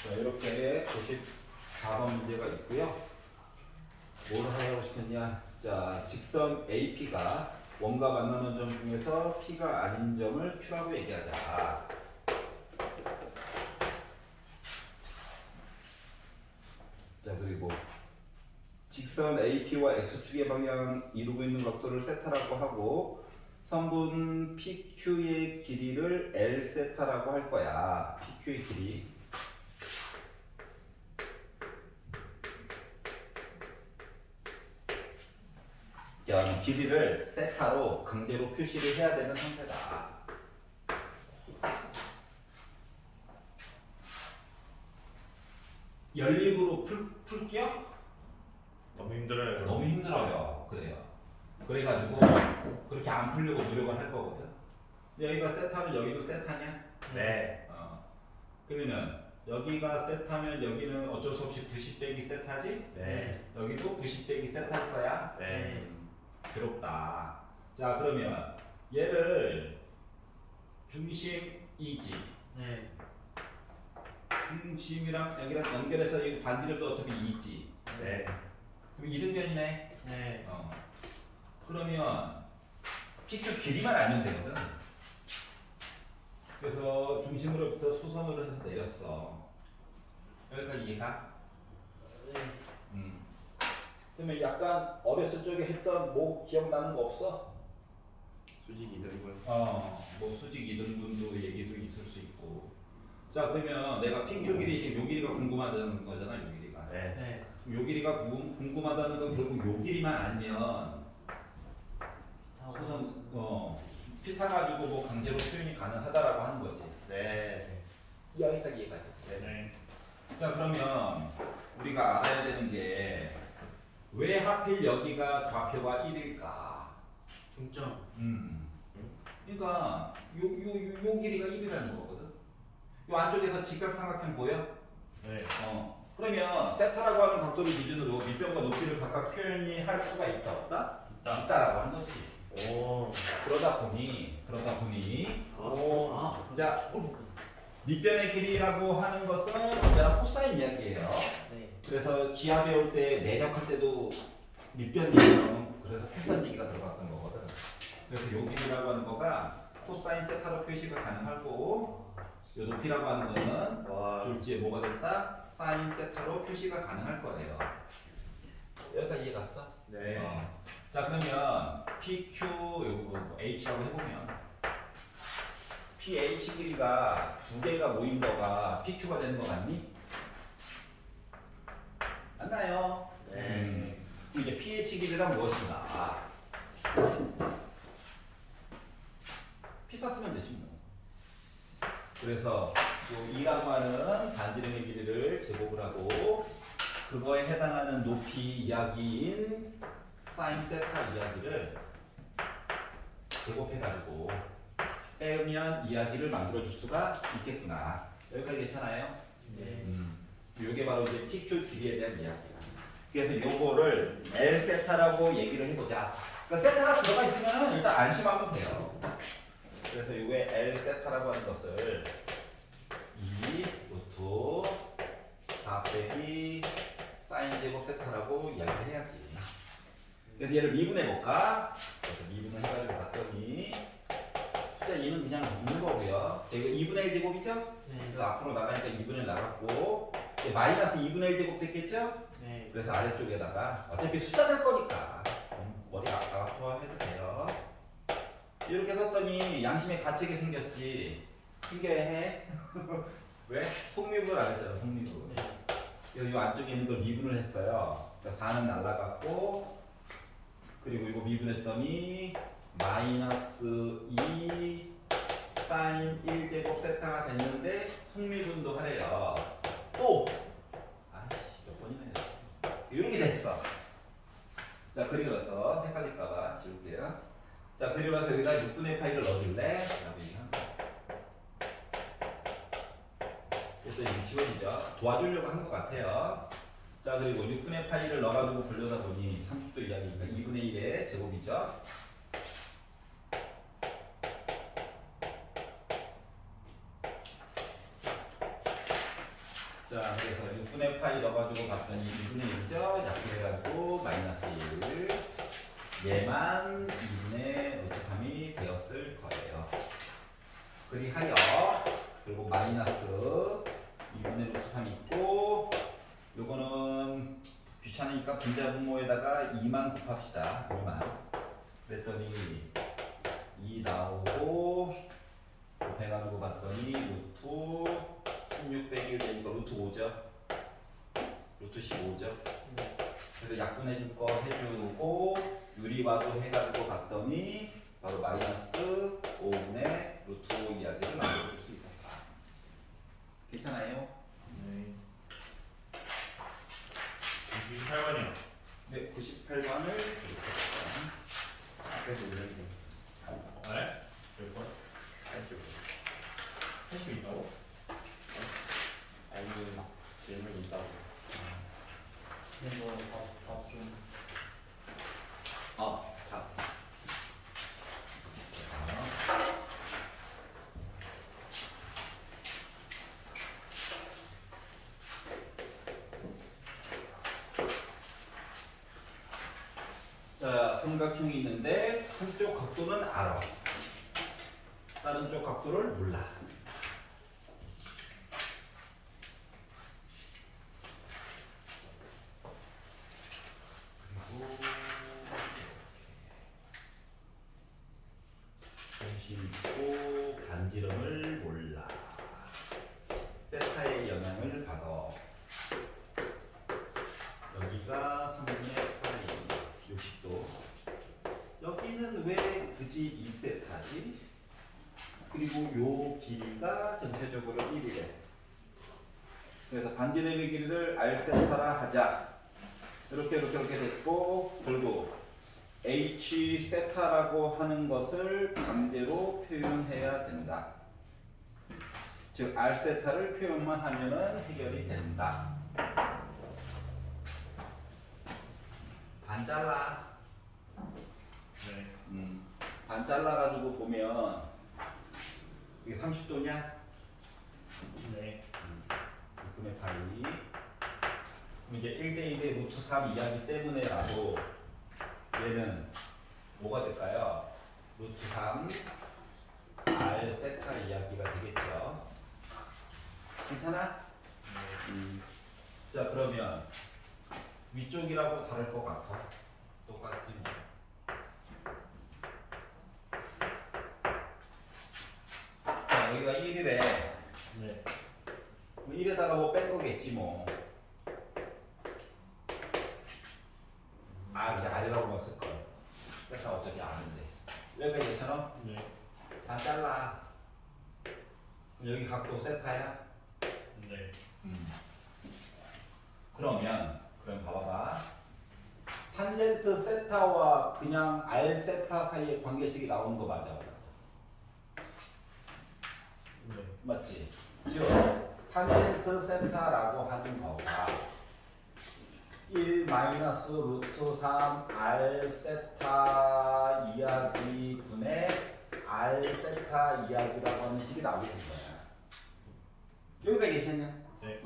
자, 이렇게 94번 문제가 있고요. 뭘 하라고 시켰냐? 자, 직선 AP가 원과 만나는 점 중에서 P가 아닌 점을 Q라고 얘기하자. 자, 그리고 직선 AP와 X축의 방향 이루고 있는 각도를 세타라고 하고 선분 PQ의 길이를 L 세타라고 할 거야. PQ의 길이. 자, 길이를 세타로 강제로 표시를 해야 되는 상태다. 연립으로 풀게요? 너무 힘들어요. 너무 힘들어요. 그래요. 그래가지고 그렇게 안 풀려고 노력을 할 거거든. 여기가 세타면 여기도 세타냐? 네. 그러면 여기가 세타면 여기는 어쩔 수 없이 90 빼기 세타지? 네. 여기도 90 빼기 세타일 거야? 네. 괴롭다. 자, 그러면 얘를 중심 2지. 네. 중심이랑 여기랑 연결해서 여기 반지름도 어차피 2지. 네. 그럼 이등변이네. 네. 그러면 PQ 길이만 알면 되거든. 그래서 중심으로부터 수선으로 해서 내렸어. 여기까지 이해가? 네. 그러면 약간 어렸을 적에 했던 뭐 기억나는 거 없어? 수직 이등분. 뭐 수직 이등분도 얘기도 있을 수 있고. 자, 그러면 내가 PQ 길이 지금 요 길이가 궁금하다는 거잖아, 요 길이가. 네. 네. 요 길이가 궁금하다는 건 결국 요 길이만 알면 수선 피 타가지고 뭐 강제로 표현이 가능하다라고 하는 거지. 네. 여기까지 이해가지. 네. 자, 그러면 우리가 알아야 되는 게 왜 하필 여기가 좌표가 1일까? 중점. 그러니까 요 길이가 1이라는 거거든. 요 안쪽에서 직각삼각형 보여? 네. 그러면 세타라고 하는 각도를 기준으로 밑변과 높이를 각각 표현이 할 수가 있다 없다? 있다라고 한 거지. 오. 그러다 보니 오. 자, 밑변의 길이라고 하는 것은 언제나 코사인 이야기예요. 네. 그래서 기하 배울 때 내력할 때도 밑변 얘기하면 그래서 코사인 얘기가 들어갔던 거거든. 그래서 요 길이라고 하는 거가 코사인 세타로 표시가 가능하고 요 높이라고 하는 거는 와. 졸지에 뭐가 됐다? 사인 세타로 표시가 가능할 거예요. 여기까지 이해 갔어? 네. 자, 그러면 PQ 요거 H라고 해보면 PH 길이가 두 개가 모인 거가 PQ가 되는 거 같니? 맞나요? 네. 이제 PH 길이란 무엇인가? 피타 쓰면 되지 뭐. 그래서 요 2라고 하는 반지름의 길이를 제곱을 하고 그거에 해당하는 높이 이야기인 사인 세타 이야기를 제곱해가지고 빼면 이야기를 만들어줄 수가 있겠구나. 여기까지 괜찮아요? 네. 요게 바로 이제 PQ 길이에 대한 이야기야. 그래서 요거를 L 세타라고 얘기를 해보자. 그러니까 세타가 들어가 있으면 일단 안심하면 돼요. 그래서 요게 L 세타라고 하는 것을 2 루트 4 빼기 사인 제곱 세타라고 이야기를 해야지. 그래서 얘를 미분해볼까? 그래서 미분을 해가지고 봤더니 숫자 2는 그냥 있는 거고요. 이거 2분의 1 제곱이죠? 네. 그래서 앞으로 나가니까 2분의 1 나갔고 마이너스 2분의 1 제곱 됐겠죠? 네. 그래서 아래쪽에다가 어차피 숫자 될 거니까 머리 아파해도 돼요. 이렇게 썼더니 양심의 가책이 생겼지. 신기해. 왜? 속미분 안 했잖아. 속미분. 네. 그래서 이 안쪽에 있는 걸 미분을 했어요. 그러니까 4는 날라갔고 그리고 이거 미분했더니 마이너스 2 사인 1제곱 세타가 됐는데 속미분도 하래요. 또! 아이씨 몇 번이나 했어. 이렇게 됐어. 자, 그리고 나서 헷갈릴까봐 지울게요. 자, 그리고 나서 여기다 6분의 파이를 넣어줄래? 라고 얘기한 거야. 그래서 이게 지워지죠. 도와주려고 한 것 같아요. 자, 그리고 6분의 파이를 넣어가지고 불려다 보니 30도 이야기니까 2분의 1의 제곱이죠. 자, 그래서 6분의 파이 넣어가지고 봤더니 2분의 1죠? 약분해가지고 마이너스 1. 얘만 2분의 루트 3이 되었을 거예요. 그리하여, 그리고 마이너스 2분의 루트 3이 있고, 요거는 귀찮으니까 분자분모에다가 2만 곱합시다. 2만. 그랬더니 2 나오고, 곱해가지고 봤더니 루트 16 빼기 1 되니까 루트 5죠. 루트 15죠. 그래서 약분해줄 거 해주고 유리화도 해가지고 봤더니 바로 마이너스 5분의 루트 5 이야기를 만들어줄 수 있었다. 괜찮아요? 네. 98번이요. 네, 98번을 드리겠습니다. 앞에서 올려주세요. 네? 몇 번? 80 있다고? 아니 질문 있다고. 근데 뭐밥좀 자. 자, 삼각형이 있는데 한쪽 각도는 알아. 다른 쪽 각도를 몰라. 그리고 중심고 반지름을 몰라. 세타의 영향을 받아. 여기가 3분의 8이 60도. 여기는 왜 굳이 2세타지? 그리고 요 길이가 전체적으로 1이래. 그래서 반지름의 길이를 R세타라 하자. 이렇게 됐고, 결국 H 세타라고 하는 것을 강제로 표현해야 된다. 즉 R 세타를 표현만 하면은 해결이 된다. 반 잘라. 네. 반 잘라가지고 보면 이게 30도냐? 네. 6분의 파이. 그럼 이제 1대1의 루트 3 이하기 때문에라도 얘는 뭐가 될까요? 루트 3 R 세타 이야기가 되겠죠. 괜찮아? 자, 그러면 위쪽이라고 다를 것 같아. 똑같지 뭐. 자, 여기가 1이래. 네. 1에다가 뭐 뺀 거겠지 뭐. 이제 아래라고만 쓸 거야. 그래서 어차피 아는데. 여기까지 괜찮아? 네. 반 잘라. 그럼 여기 각도 세타야? 네. 그럼 봐봐봐. 탄젠트 세타와 그냥 R 세타 사이의 관계식이 나오는 거 맞아? 네. 맞지? 즉 탄젠트 세타라고 하는 거가 1 마이너스 루트 3 R 세타 이야기 분의 R 세타 이야기라고 하는 식이 나오게 된 거야. 여기까지 계셨냐? 네.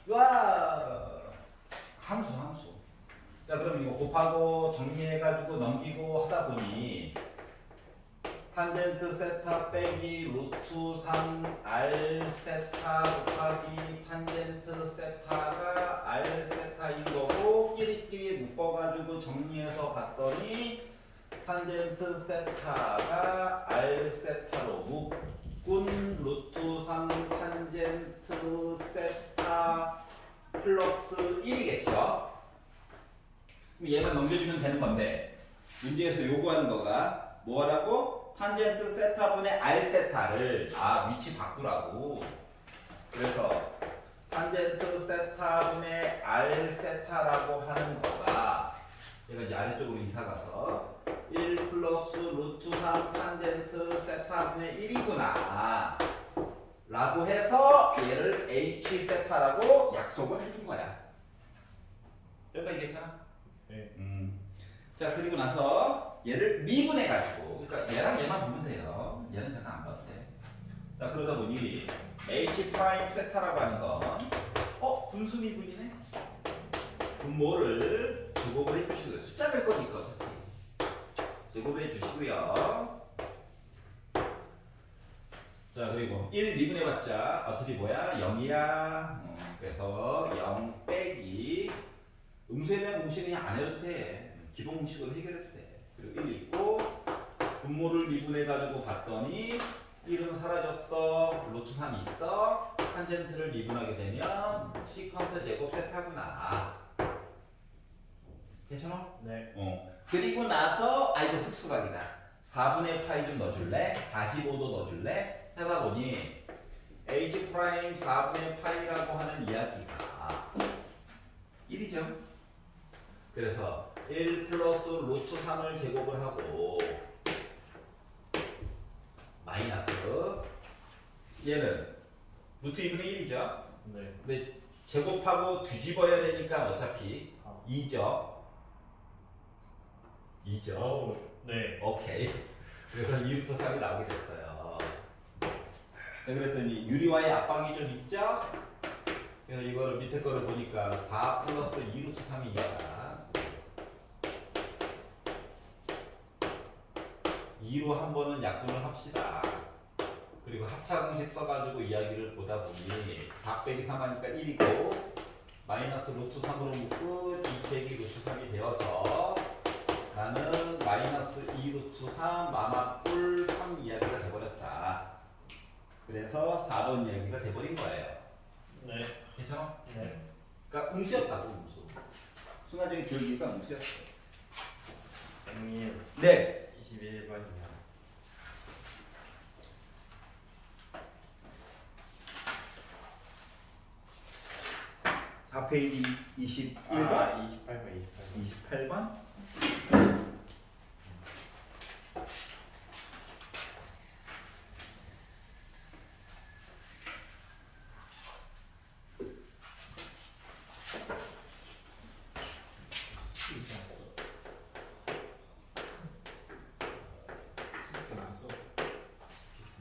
와, 함수. 자, 그럼 이거 곱하고 정리해가지고 넘기고 하다 보니 탄젠트 세타 빼기 루트 3 R 세타 곱하기 탄젠트 세타가 R 세타인 거고 끼리끼리 묶어가지고 정리해서 봤더니 탄젠트 세타가 R 세타로 묶은 루트 3 탄젠트 세타 플러스 1이겠죠? 그럼 얘만 넘겨주면 되는 건데 문제에서 요구하는 거가 뭐라고? 탄젠트 세타분의 R 세타를 위치 바꾸라고. 그래서 탄젠트 세타분의 R 세타라고 하는 거가 얘가 이제 아래쪽으로 이사 가서 1 플러스 루트 3 탄젠트 세타분의 1이구나 라고 해서 얘를 H 세타라고 약속을 해준 거야. 여기까지 괜찮아? 네. 자, 그리고 나서 얘를 미분해가지고, 그러니까 얘랑 얘만 보면 돼요. 얘는 잠깐 안 봐도 돼. 자, 그러다 보니 H 프라임 세타라고 하는 건 순수미분이네. 분모를 제곱을 해주시고요. 숫자 될 거니까 어차피 제곱해 주시고요. 자, 그리고 1 미분해봤자 어차피 뭐야? 0이야. 그래서 0 빼기 음수에 대한 공식 그냥 안 해도 돼. 기본 공식으로 해결해도 돼. 그리고 1 있고 분모를 미분해가지고 봤더니 1은 사라졌어. 루트 3이 있어. 탄젠트를 미분하게 되면 시컨트 제곱 세타구나. 괜찮아? 네. 그리고 나서 이거 특수각이다. 4분의 파이 좀 넣어줄래? 45도 넣어줄래? 하다 보니 h 프라임 4분의 파이라고 하는 이야기가 1이죠. 그래서 1 플러스 루트 3을 제곱을 하고 마이너스 얘는 루트 2분의 1이죠. 네. 근데 제곱하고 뒤집어야 되니까 어차피 2죠. 2죠. 오, 네. 오케이. 그래서 2루트 3이 나오게 됐어요. 그랬더니 유리와의 압박이 좀 있죠? 그래서 이거를 밑에 거를 보니까 4 플러스 2루트 3이니까 2로 한 번은 약분을 합시다. 그리고 합차 공식 써가지고 이야기를 보다 보니 4 빼기 3 하니까 1이고 마이너스 루트 3으로 묶은 2 빼기 루트 3이 되어서 나는 마이너스 2 루트 3 마마뿔 3 이야기가 돼버렸다. 그래서 4번 이야기가 돼버린 거예요. 네. 괜찮아? 네. 그러니까 음수였다고 음수. 순화적인 기울기가 음수였어. 형님 네. 21번이요. 4페이지 21번? 28번 28번?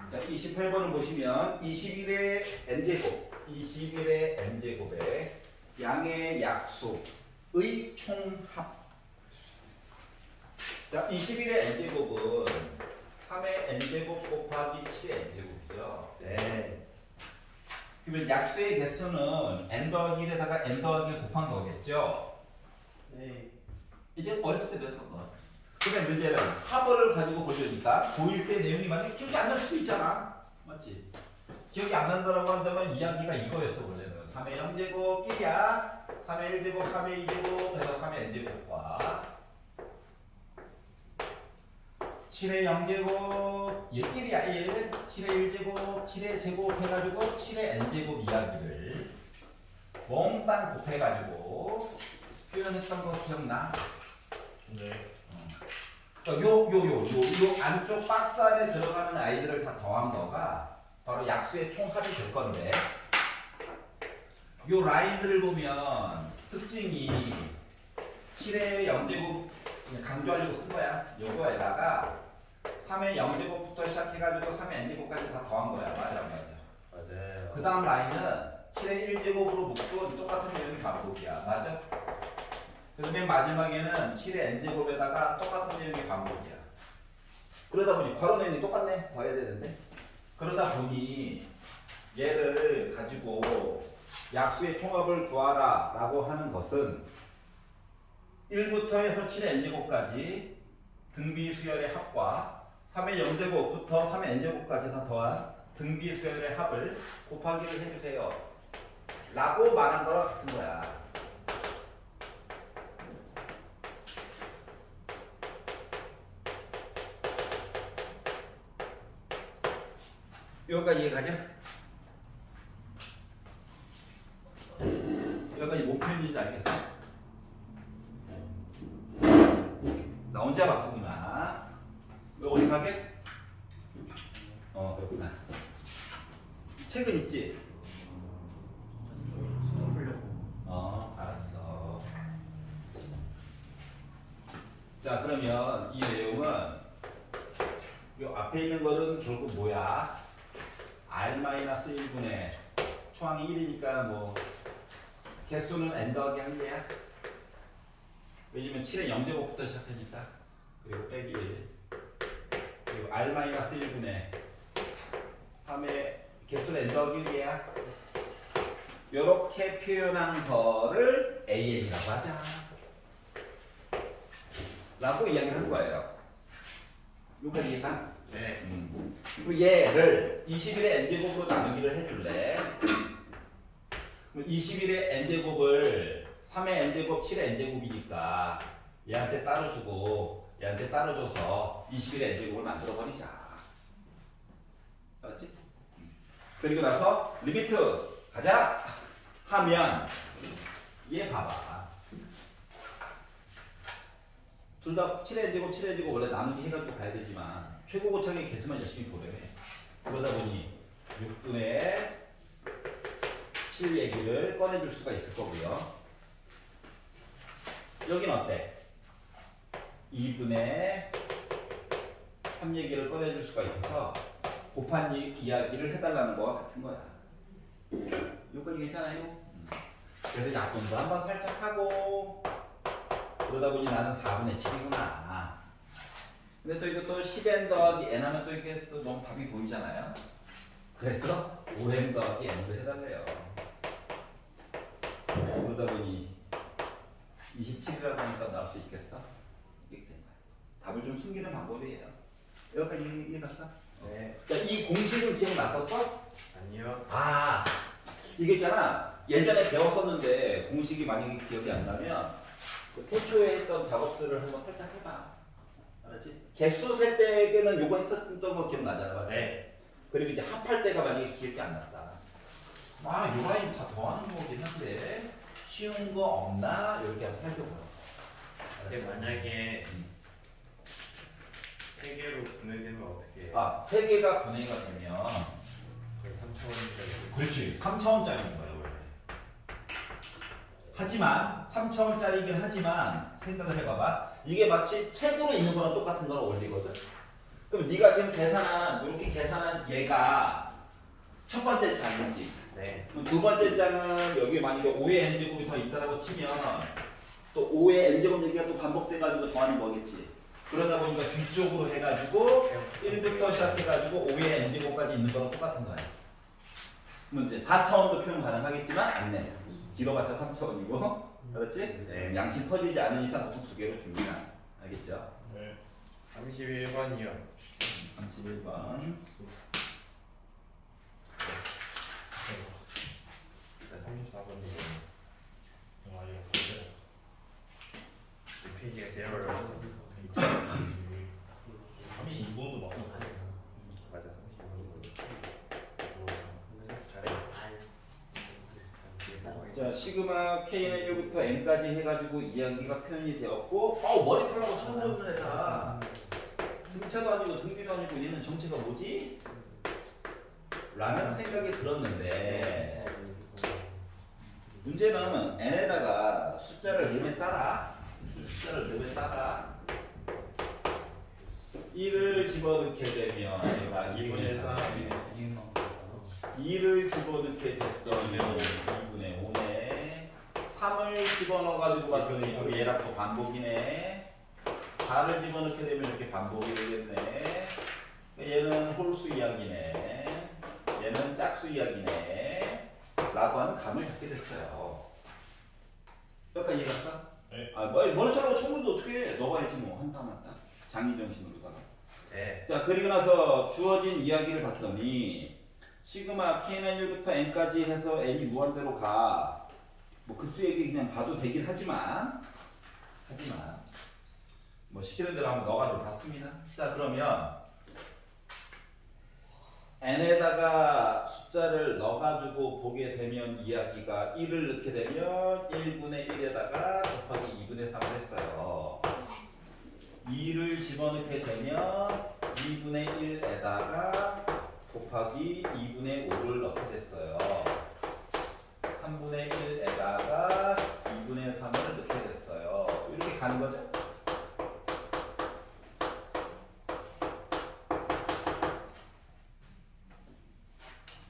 자, 28번을 보시면 21의 n제곱, 21의 n제곱에 양의 약수의 총합. 자, 21의 n제곱은 3의 n제곱 곱하기 7의 n제곱이죠. 네. 그러면 약수의 개수는 n 더하기 1에다가 n 더하기 1 곱한 거겠죠? 네. 이제 어렸을 때 배웠던 거. 그러니까 문제는 합을 가지고 보려니까 고1 때 내용이 만약에 기억이 안 날 수도 있잖아. 맞지? 기억이 안 난다라고 한다면 이야기가 이거였어 원래는. 3의 0제곱 1이야. 3의 1제곱 3의 2제곱 해서 3의 n제곱과 7의 0제곱 1이야 1. 7의 1제곱 7의 제곱 해가지고 7의 n제곱 이야기를 몽땅 곱해가지고 표현했던 거 기억나? 네. 요 안쪽 박스 안에 들어가는 아이들을 다 더한 거가 바로 약수의 총합이 될 건데 요 라인들을 보면 특징이 7의 0제곱 강조하려고 쓴 거야. 요거에다가 3의 0제곱부터 시작해가지고 3의 n제곱까지 다 더한 거야. 맞아. 맞아요. 그 다음 라인은 7의 1제곱으로 묶고 똑같은 내용이 반복이야. 맞아? 그래서 맨 마지막에는 7의 n제곱에다가 똑같은 내용이 반복이야. 그러다 보니 괄호 내용이 똑같네. 더 해야 되는데. 그러다 보니 얘를 가지고 약수의 총합을 구하라 라고 하는 것은 1부터 해서 7의 n제곱까지 등비 수열의 합과 3의 0제곱부터 3의 n제곱까지 다 더한 등비 수열의 합을 곱하기를 해주세요 라고 말한 거랑 같은 거야. 여기까지 이해가냐? 여기까지 뭔 표현인지 알겠어? 나 혼자 바쁘구나. 너 어디 가게? 그렇구나. 책은 있지? 수능 풀려고. 알았어. 자, 그러면 이 내용은 요 앞에 있는 거는 결국 뭐야? R-1분의 초항이 1이니까 뭐 개수는 n 더하기 1개야. 왜냐면 7의 0제곱부터 시작하니까. 그리고 빼기 1. 그리고 r-1분의 3의 개수는 n 더하기 1개야. 요렇게 표현한 거를 AN이라고 하자. 라고 이야기를 한 거예요. 요거 이해가? 네. 그리고 얘를 21의 n제곱으로 나누기를 해줄래? 그럼 21의 n제곱을 3의 n제곱, 7의 n제곱이니까 얘한테 따로주고 얘한테 따로줘서 21의 n제곱을 만들어버리자. 알았지? 그리고 나서 리미트 가자 하면 얘 봐봐. 둘 다 7의 n제곱, 7의 n제곱 원래 나누기 해가지고 가야 되지만 최고 고착의 개수만 열심히 보려면 그러다 보니 6분의 7 얘기를 꺼내줄 수가 있을 거고요. 여긴 어때? 2분의 3 얘기를 꺼내줄 수가 있어서 곱한 이야기를 해달라는 거와 같은 거야. 요건 괜찮아요? 그래서 약분도 한번 살짝 하고 그러다 보니 나는 4분의 7이구나. 근데 또 이것도 10n 더하기 n 하면 또 이게 또 너무 답이 보이잖아요. 그래서 5n 더하기 n으로 해달래요. 그러다 보니 27이라고 하니까 나올 수 있겠어? 이렇게 된 거야. 답을 좀 숨기는 방법이에요. 여기까지 이해갔어? 네. 자, 이 공식은 기억났었어? 아니요. 아, 이게 있잖아. 예전에 배웠었는데 공식이 만약에 기억이 안 나면 그 태초에 했던 작업들을 한번 살짝 해봐. 알았지? 개수 셀 때는 요거 했었던 거 기억나잖아. 맞지? 네. 그리고 이제 합할 때가 만약에 기억이 안 났다. 아, 요 라인 다 더하는 거긴 한데 쉬운 거 없나? 이렇게 한번 살펴보자. 근데 만약에 3개로 분해되면 어떻게 해요? 아, 3개가 분해가 되면 거의 3차원짜리. 그렇지. 3차원짜리인 거예요, 원래. 하지만 3차원짜리긴 하지만 생각을 해봐봐. 이게 마치 책으로 있는 거랑 똑같은 거랑 원리거든. 그럼 네가 지금 계산한 이렇게 계산한 얘가 첫 번째 장이지. 네. 그럼 두 번째 장은 여기 만약에 5의 n제곱이 더 있다라고 치면 또 5의 n제곱 얘기가 또 반복돼가지고 더하는 거겠지. 그러다 보니까 뒤쪽으로 해가지고 1부터 시작해가지고 5의 n제곱까지 있는 거랑 똑같은 거야. 그럼 이제 4차원도 표현 가능하겠지만 안 내. 길어봤자 3차원이고. 그렇지? 네. 양심 터지지 않은 이상 보통 두 개로 줍니다. 알겠죠? 네. 31번이요. 31번. 34번이요. 아, 이거 반대. 이 페이지가 제일 어려웠어. 32번도 맞나? 맞아, 35번. 잘해. 자, 시그마 K는 1부터 N까지 해가지고 이야기가 표현이 되었고, 머리 털라고 처음 보는 애다. 승차도 아니고 등비도 아니고 얘는 정체가 뭐지? 라는 생각이 들었는데 문제는 N에다가 숫자를 넣으면 따라 1을 집어넣게 되면 얘가 2분의 3 2를 집어넣게 됐더니 2분의 5네 3을 집어넣어가지고 봤더니 또 얘랑 또 반복이네 4를 집어넣게 되면 이렇게 반복이 되겠네 얘는 홀수 이야기네 얘는 짝수 이야기네 라고 하는 감을 잡게 됐어요. 여기까지 이해갔어? 네. 아, 머리처럼 처음부터 어떻게 해? 넣어야지 뭐 한다 맞다 장의정신으로다가. 네. 자, 그리고 나서 주어진 이야기를 봤더니 시그마 K는 1부터 N까지 해서 N이 무한대로 가. 뭐 급수 얘기 그냥 봐도 되긴 하지만 뭐 시키는 대로 한번 넣어가지고 봤습니다. 자, 그러면 N에다가 숫자를 넣어가지고 보게 되면 이야기가 1을 넣게 되면 1분의 1에다가 곱하기 2분의 3을 했어요. 2를 집어넣게 되면 2분의 1에다가 곱하기 2분의 5를 넣게 됐어요. 3분의 1에다가 2분의 3을 넣게 됐어요. 이렇게 가는 거죠?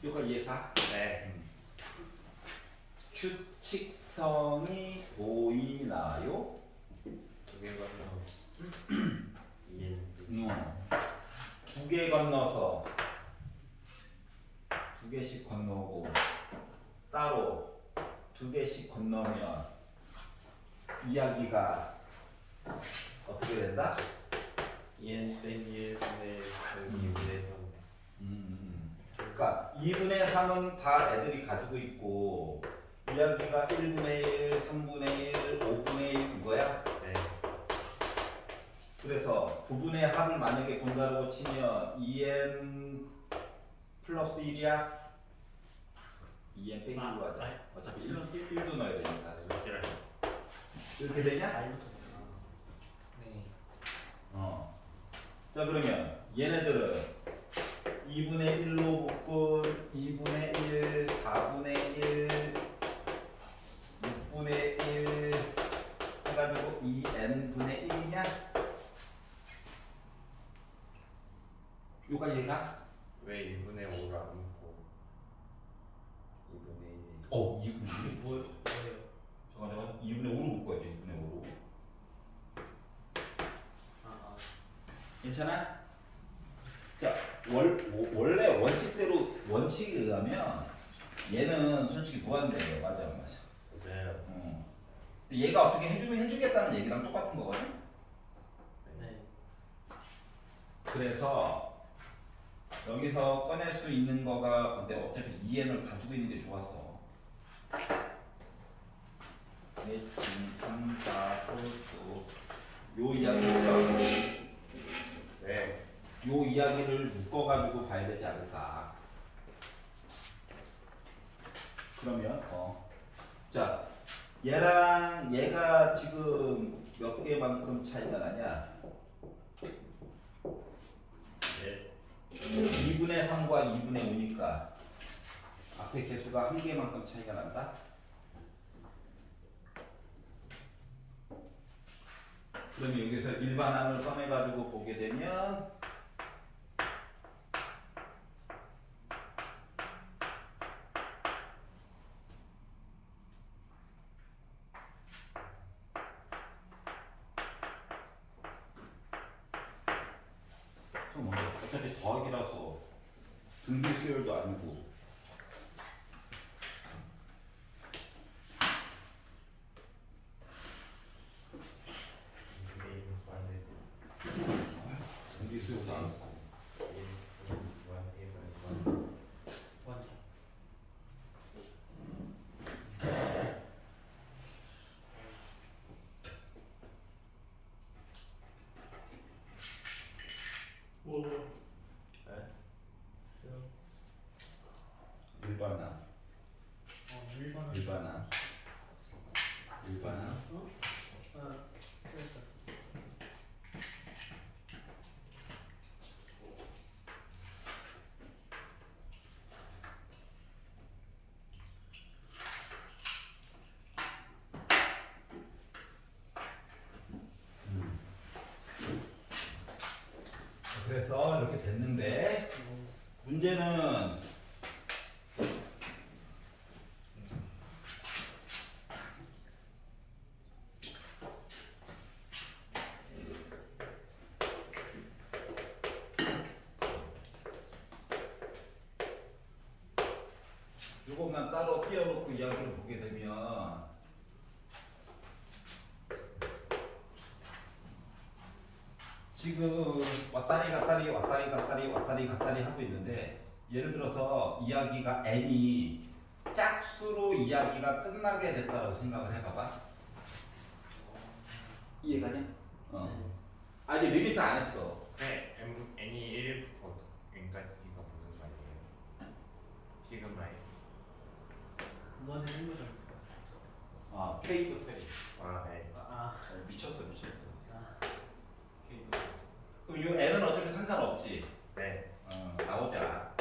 이거 이해가? 네. 규칙성이 보이나요? 두 개 건너 EN 두 개 건너서 두 개씩 건너고 따로 두 개씩 건너면 이야기가 어떻게 된다? EN 뺀 1분의 2분의 3 그러니까 2분의 3은 다 애들이 가지고 있고 이야기가 1분의 1, 3분의 1, 5분의 1 이거야? 네. 그래서 9분의 합을 만약에 본다고 치면 2n 플러스 1이야? 2n 빼기 1로 하자. 아니, 어차피 플러스 1도 넣어야 되니까. 이렇게 이렇게 되냐? 나이부터 네. 자 그러면 얘네들은 2분의 1로 묶은 2분의 1, 4분의 1, 6분의 1 해가지고 2n분의 1이냐? 요가 얘가? 왜 2분의 5를 안 묶고 2분의 1이 2분의 1. 뭐예요? 잠깐 2분의 5로 묶어야죠. 2분의 5로. 괜찮아? 자, 원래 원칙에 의하면 얘는 솔직히 무한대예요. 맞아, 안 맞아? 맞아요. 근데 얘가 어떻게 해주겠다는 얘기랑 똑같은 거거든? 네. 그래서 여기서 꺼낼 수 있는 거가 근데 어차피 2n을 가지고 있는 게 좋아서 1, 3, 4, 5, 요 이야기죠? 네. 요 이야기를 묶어가지고 봐야 되지 않을까. 그러면 자 얘랑 얘가 지금 몇 개만큼 차이가 나냐? 네. 2분의 3과 2분의 5니까 앞에 개수가 한 개만큼 차이가 난다. 그러면 여기서 일반항을 꺼내가지고 보게 되면 좀 어차피 더하기라서 등비 수열도 아니고 등비 수열도 아니고 일반항 일반항 그래서 이렇게 됐는데 문제는 이것만 따로 띄워놓고 이야기를 보게 되면 지금 왔다리 갔다리 하고 있는데 예를 들어서 이야기가 n이 짝수로 이야기가 끝나게 됐다고 생각을 해봐봐. 이해가냐? 아직 리미트 안 했어. 네. N이 1부터 N까지 이거 무슨 말이에요? 시그마예요. 무한의 행보죠. K부터 해. 네. 미쳤어. K부터. 그럼 이 n은 어차피 상관없지. 네. 나오자.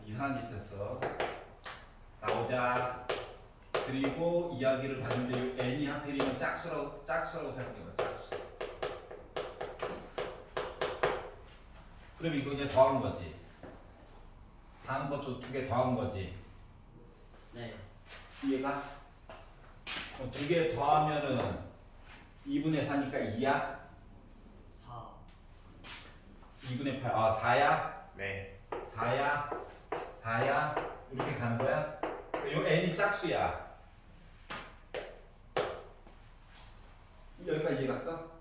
이상한 짓 했어. 나오자. 그리고 이야기를 봤는데 이 n이 하필이면 짝수라고 생각해봐. 짝수. 그럼 이거 이제 더한 거지. 다음 것도 두 개 더한 거지. 네. 이해가? 두 개 더하면은 2분의 4니까 2야? 4. 2분의 8. 아, 4야? 네. 4야? 4야? 이렇게 가는 거야? 요 n이 짝수야. 여기까지 이해 갔어?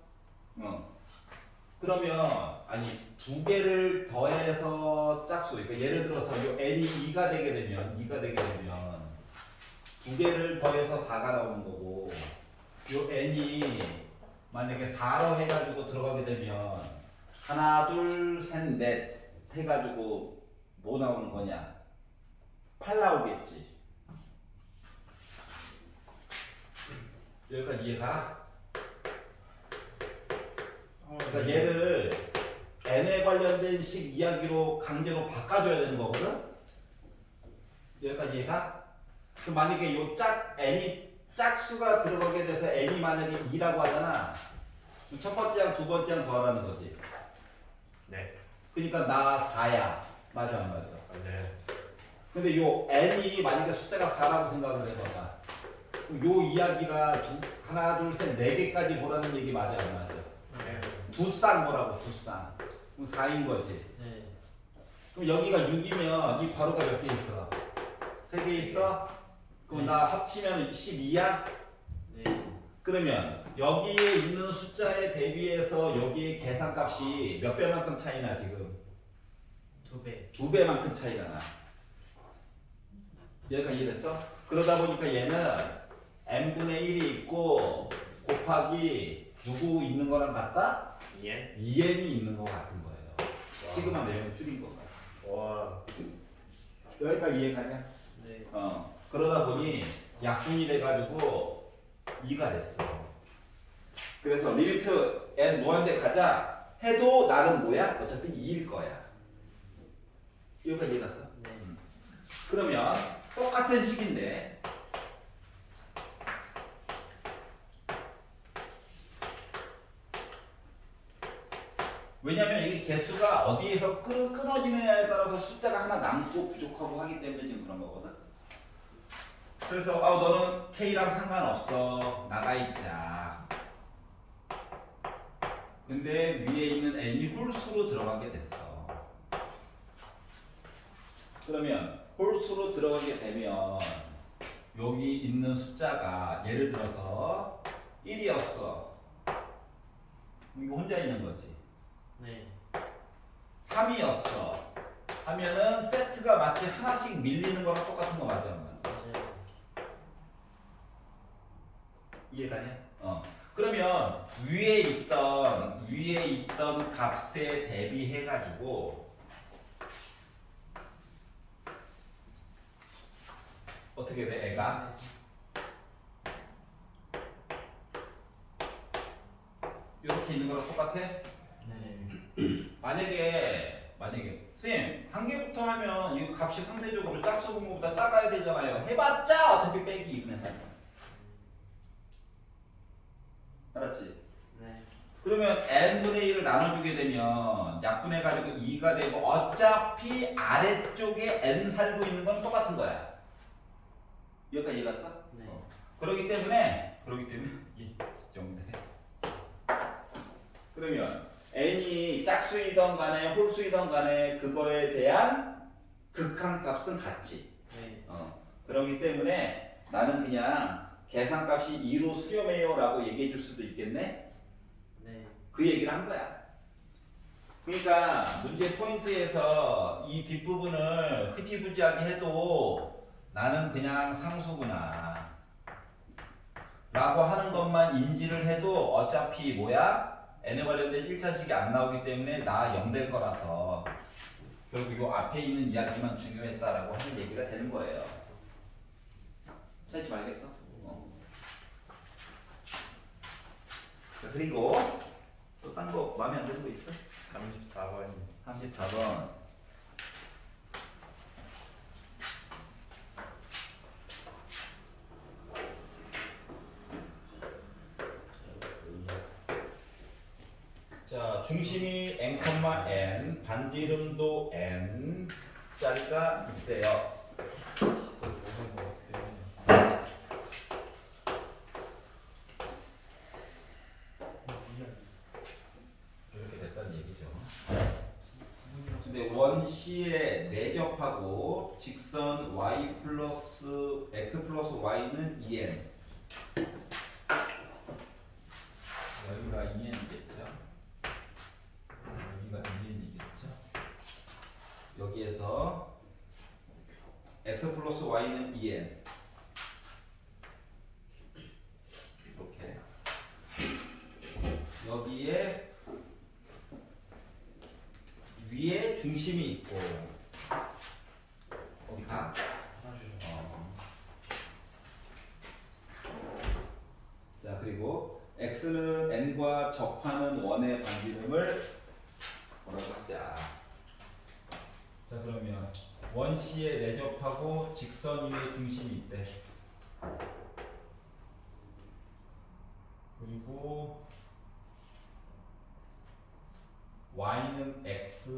그러면 아니 두 개를 더해서 짝수. 그러니까 예를 들어서 요 n이 2가 되게 되면 두 개를 더해서 4가 나오는 거고 요 n이 만약에 4로 해가지고 들어가게 되면 하나 둘 셋 넷 해가지고 뭐 나오는 거냐? 8 나오겠지. 여기까지 이해가? 그러니까 얘를 n에 관련된 식 이야기로 강제로 바꿔줘야 되는 거거든? 여기까지 이해가? 그럼 만약에 요 n이 짝수가 들어가게 돼서 n이 만약에 2라고 하잖아. 그럼 첫 번째랑 두 번째랑 더하라는 거지. 네. 그러니까 나 4야. 맞아 안 맞아? 맞아요. 근데 요 n이 만약에 숫자가 4라고 생각을 해봐봐. 그럼 요 이야기가 하나 둘 셋 네 개까지 보라는 얘기 맞아 안 맞아? 네. 두 쌍 보라고 두 쌍. 그럼 4인 거지. 네. 그럼 여기가 6이면 이 괄호가 몇 개 있어? 3개 있어? 그럼 네. 나 합치면 12야? 네. 그러면 여기에 있는 숫자에 대비해서 여기에 계산값이 몇 배만큼 차이나 지금? 2배. 2배만큼 차이가 나. 여기까지 이해됐어? 그러다 보니까 얘는 n분의 1이 있고 곱하기 누구 있는 거랑 같다? 2n? 2n이 있는 거 같은 거예요. 시그마 내용을 줄인 거가. 와. 여기까지 이해가냐? 네. 그러다 보니 약분이 돼가지고 2가 됐어. 그래서 리미트 n 무한대 가자 해도 나는 뭐야? 어차피 2일 거야. 여기까지 이해 갔어? 네. 그러면 똑같은 식인데 왜냐면 이게 개수가 어디에서 끊어지느냐에 따라서 숫자가 하나 남고 부족하고 하기 때문에 지금 그런 거거든. 그래서 너는 K랑 상관없어. 나가 있자. 근데 위에 있는 n이 홀수로 들어가게 됐어. 그러면 홀수로 들어가게 되면 여기 있는 숫자가 예를 들어서 1이었어. 이거 혼자 있는 거지. 네. 3이었어. 하면은 세트가 마치 하나씩 밀리는 거랑 똑같은 거 맞아? 맞아요. 이해가냐? 그러면 위에 있던 값에 대비해 가지고 어떻게 돼? 애가 이렇게 있는 거랑 똑같아? 네. 만약에 선생님 한 개부터 하면 이 값이 상대적으로 짝수 분모보다 작아야 되잖아요. 해봤자 어차피 빼기 2분의 3. 알았지? 네. 그러면 n분의 1을 나눠주게 되면 약분해가지고 2가 되고 어차피 아래쪽에 n 살고 있는 건 똑같은 거야. 여기까지 이해갔어? 네. 그러기 때문에 이 정도. 그러면 n이 짝수이던 간에 홀수이던 간에 그거에 대한 극한값은 같지. 네. 그러기 때문에 나는 그냥 계산값이 2로 수렴해요 라고 얘기해 줄 수도 있겠네. 네. 그 얘기를 한 거야. 그러니까 문제 포인트에서 이 뒷부분을 흐지부지하게 해도 나는 그냥 상수구나 라고 하는 것만 인지를 해도 어차피 뭐야? n에 관련된 1차식이 안 나오기 때문에 나 0 될 거라서 결국 요 앞에 있는 이야기만 중요했다라고 하는 얘기가 되는 거예요. 찾지 말겠어? 자, 그리고 또 딴 거 마음에 안 드는 거 있어? 34번. 34번. 자, 중심이 n, 반지 이름도 n, 짜리가 있대요. 그거 보는 거 어때요? 원C에 내접하고 직선 y 플러스 x 플러스 y는 2n. 여기가 2n이겠죠? 여기가 2n이겠죠? 여기에서 x 플러스 y는 2n. 이렇게. 여기에 위에 중심이 있고 어디가? 자, 그리고 x는 n과 접하는 원의 반지름을 뭐라고 하자. 자, 그러면 원C에 내접하고 직선 위에 중심이 있대. 그리고 y는 x,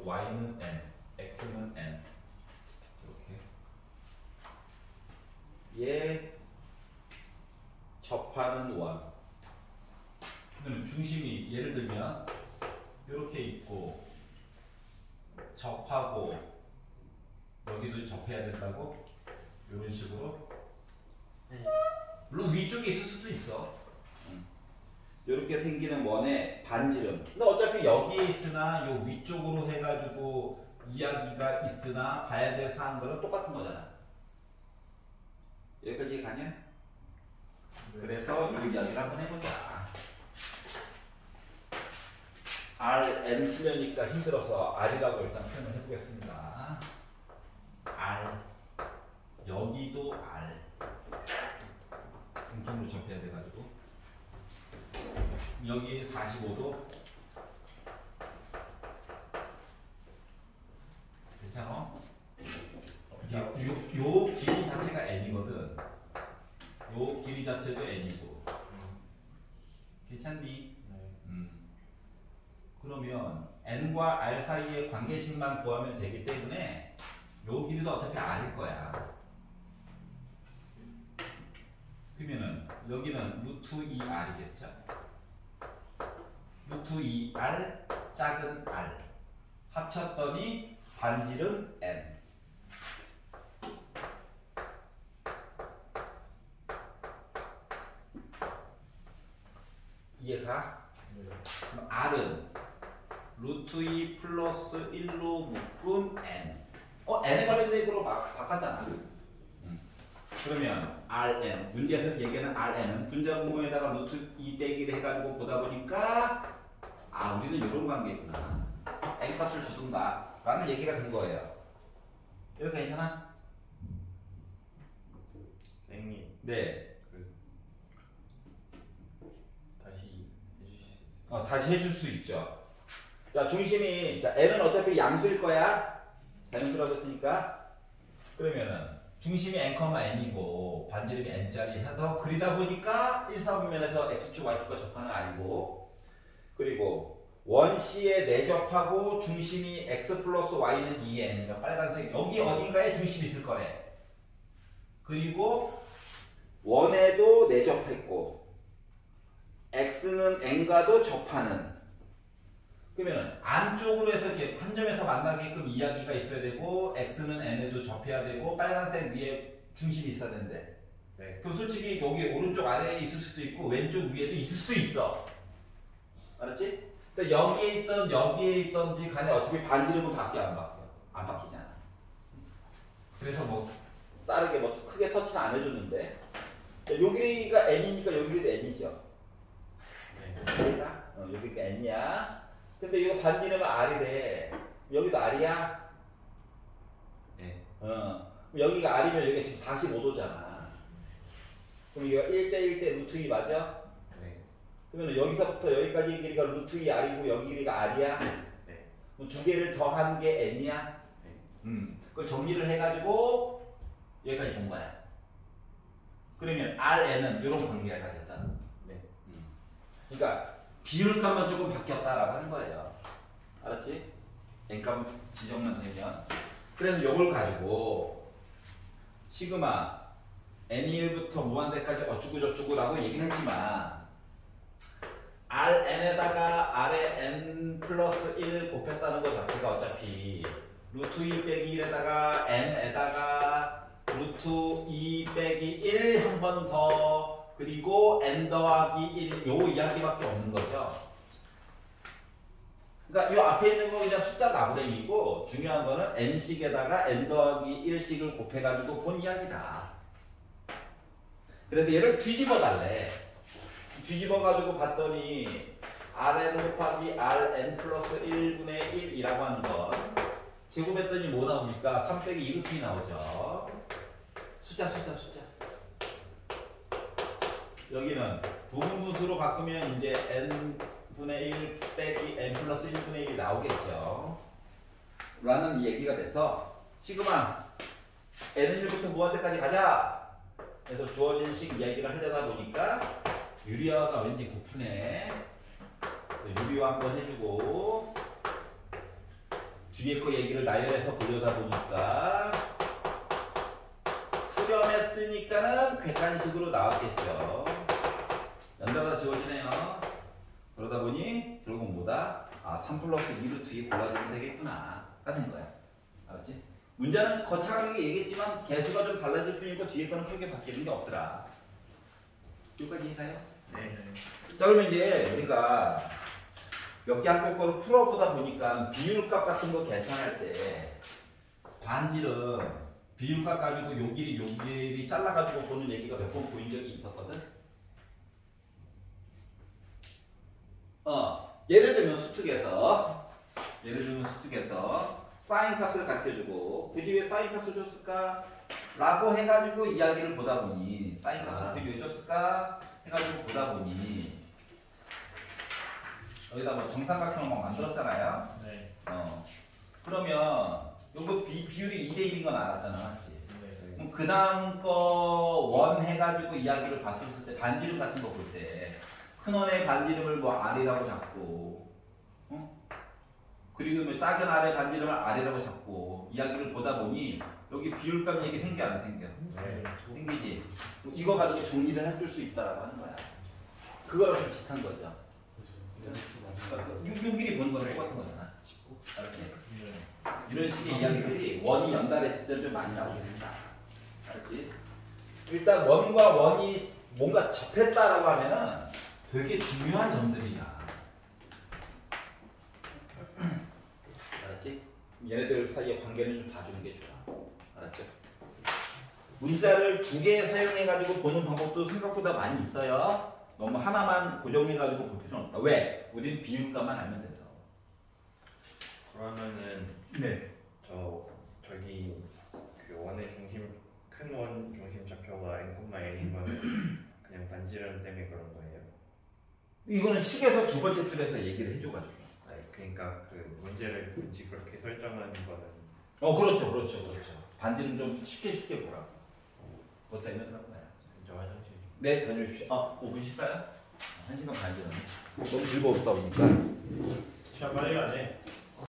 y는 n, x는 n. 이렇게. 얘 접하는 원. 그러면 중심이 예를 들면 이렇게 있고 접하고 여기도 접해야 된다고? 이런 식으로. 네. 물론 위쪽에 있을 수도 있어. 이렇게 생기는 원의 반지름. 근데 어차피 여기에 있으나 요 위쪽으로 해가지고 이야기가 있으나 봐야 될 사항들은 똑같은 거잖아. 여기까지 이해 가냐? 그래서 이 이야기를 한번 해보자. Rn 쓰려니까 힘들어서 R이라고 일단 표현을 해보겠습니다. R. 여기도 R. 공통으로 접해야 돼가지고. 여기 45도. 괜찮아? 요 길이 자체가 n이거든. 요 길이 자체도 n이고. 괜찮니? 그러면 n과 r 사이의 관계식만 구하면 되기 때문에 요 길이도 어차피 r일 거야. 그러면은 여기는 루트 2r이겠죠? 루트 2r 작은 r 합쳤더니 반지름 n. 이해가? 그럼 r은 루트 2 플러스 1로 묶은 n. n에 관련된 거로 바꿨잖아. 그러면 Rn, 문제에서 얘기하는 Rn은 분자분모에다가 루트 2 빼기를 해가지고 보다 보니까 우리는 이런 관계구나. n값을 주든가 라는 얘기가 된 거예요. 여기 괜찮아? 선생님 네. 다시 해주실 수 있어요? 다시 해줄 수 있죠. 자, 중심이, 자, n은 어차피 양수일 거야. 자연수라졌으니까. 그러면은 중심이 n,n이고 반지름이 n짜리 해서 그리다 보니까 1, 4분면에서 x축, y축과 접하는 r이고, 그리고 원C에 내접하고 중심이 x 플러스 y는 2n. 빨간색 여기 어딘가에 중심이 있을 거래. 그리고 원에도 내접했고 x는 n과도 접하는. 그러면 안쪽으로 해서 이렇게 한 점에서 만나게끔 이야기가 있어야 되고 x는 n에도 접해야 되고 빨간색 위에 중심이 있어야 된대. 네. 그럼 솔직히 여기 오른쪽 아래에 있을 수도 있고 왼쪽 위에도 있을 수 있어. 알았지? 그러니까 여기에 있던 여기에 있던지 간에 어차피 반지름은 바뀌어 안 바뀌어? 안 바뀌잖아. 그래서 뭐 다르게 뭐 크게 터치는 안 해줬는데 요 길이가 n이니까 요 길이도 n이죠. 네. 여기가? 여기가 n이야. 근데 이거 반지름은 r이래. 여기도 r이야? 네. 그럼 여기가 r이면 여기가 지금 45도잖아. 그럼 이거 1대1대 루트 2 맞아? 네. 그러면 여기서부터 여기까지 길이가 루트 2 r이고 여기 길이가 r이야? 네. 그럼 두 개를 더한 게 n이야? 네. 그걸 정리를 해가지고 여기까지 본 거야. 그러면 rn은 이런 관계가 됐다. 네. 그러니까 비율값만 조금 바뀌었다라고 하는 거예요. 알았지? n값 지정만 되면. 그래서 이걸 가지고 시그마 n1부터 무한대까지 어쩌고저쩌고라고 얘기는 했지만 Rn에다가 R에 n 플러스 1 곱했다는 것 자체가 어차피 루트 2 빼기 1에다가 n에다가 루트 2 빼기 1 한 번 더 그리고 n 더하기 1 요 이야기밖에 없는 거죠. 그러니까 요 앞에 있는 거 그냥 숫자 나부랭이고 중요한 거는 n식에다가 n 더하기 1씩을 곱해가지고 본 이야기다. 그래서 얘를 뒤집어 달래. 뒤집어 가지고 봤더니 Rn 곱하기 Rn 플러스 1분의 1이라고 하는 건 제곱했더니 뭐 나옵니까? 3 빼기 2루트이 나오죠. 숫자. 여기는 부분분수로 바꾸면 이제 n분의 1 빼기 n 플러스 1분의 1이 나오겠죠. 라는 얘기가 돼서 시그마 n은 1부터 무한대까지 가자. 그래서 주어진 식 이야기를 하려다 보니까 유리화가 왠지 고프네. 그래서 유리화 한번 해주고 뒤에 거 얘기를 나열해서 보려다 보니까 수렴했으니까는 객관식으로 나왔겠죠. 연달아 지워지네요. 그러다 보니 결국 뭐다? 3 플러스 2루트 2 골라주면 되겠구나 가 된 거야. 알았지? 문제는 거창하게 얘기했지만 개수가 좀 달라질 뿐이고 뒤에 거는 크게 바뀌는 게 없더라. 여기까지 이해가요? 네. 자, 그러면 이제 우리가 몇 개 학교 거를 풀어보다 보니까 비율값 같은 거 계산할 때 반질은 비율값 가지고 요 길이 잘라가지고 보는 얘기가 몇 번 보인 적이 있었거든? 예를 들면 수특에서 사인 값을 가르쳐주고 굳이 왜 사인 값을 줬을까? 라고 해가지고 이야기를 보다 보니 사인 값을 굳이 왜 줬을까? 해가지고 보다 보니 여기다 뭐 정삼각형을 막 만들었잖아요. 네. 그러면 요거 비율이 2대1인 건 알았잖아, 맞지? 네. 그럼 그 다음 거 원 해가지고 이야기를 봤었을 때 반지름 같은 거 볼 때 큰 원의 반지름을 뭐 R이라고 잡고, 그리고 뭐 작은 R의 반지름을 R이라고 잡고 이야기를 보다 보니 여기 비율값 얘기 생겨 안 생겨? 네. 생기지. 이거 가지고 정리를 해줄 수 있다라고 하는 거야. 그거랑 좀 비슷한 거죠. 육일이 보는 거랑 똑같은 거잖아. 알았지? 이런 식의 이야기들이 원이 연달했을 때 좀 많이 나오게 된다. 알았지? 일단 원과 원이 뭔가 접했다라고 하면은 되게 중요한 점들이야. 알았지? 얘네들 사이의 관계는 좀 봐주는 게 좋아. 알았죠? 문자를 2개 사용해가지고 보는 방법도 생각보다 많이 있어요. 너무 하나만 고정해가지고 볼 필요는 없다. 왜? 우린 비율값만 알면 돼서. 그러면은 네. 저기 그 원의 중심 큰 원 중심 좌표가 n,n인 거는 그냥 반지름 때문에 그런 거예요? 이거는 식에서 두 번째 줄에서 얘기를 해줘가지고. 아니 그러니까 그 문제를 굳이 그렇게 설정하는 거는 그렇죠. 반지름 좀 쉽게 보라고. 그것 때문에 그런 거야. 저 화장실. 네, 다녀오십시오. 5분 쉴까요? 1시간 반이네. 너무 즐거웠다 보니까. 시간 빨리 가네.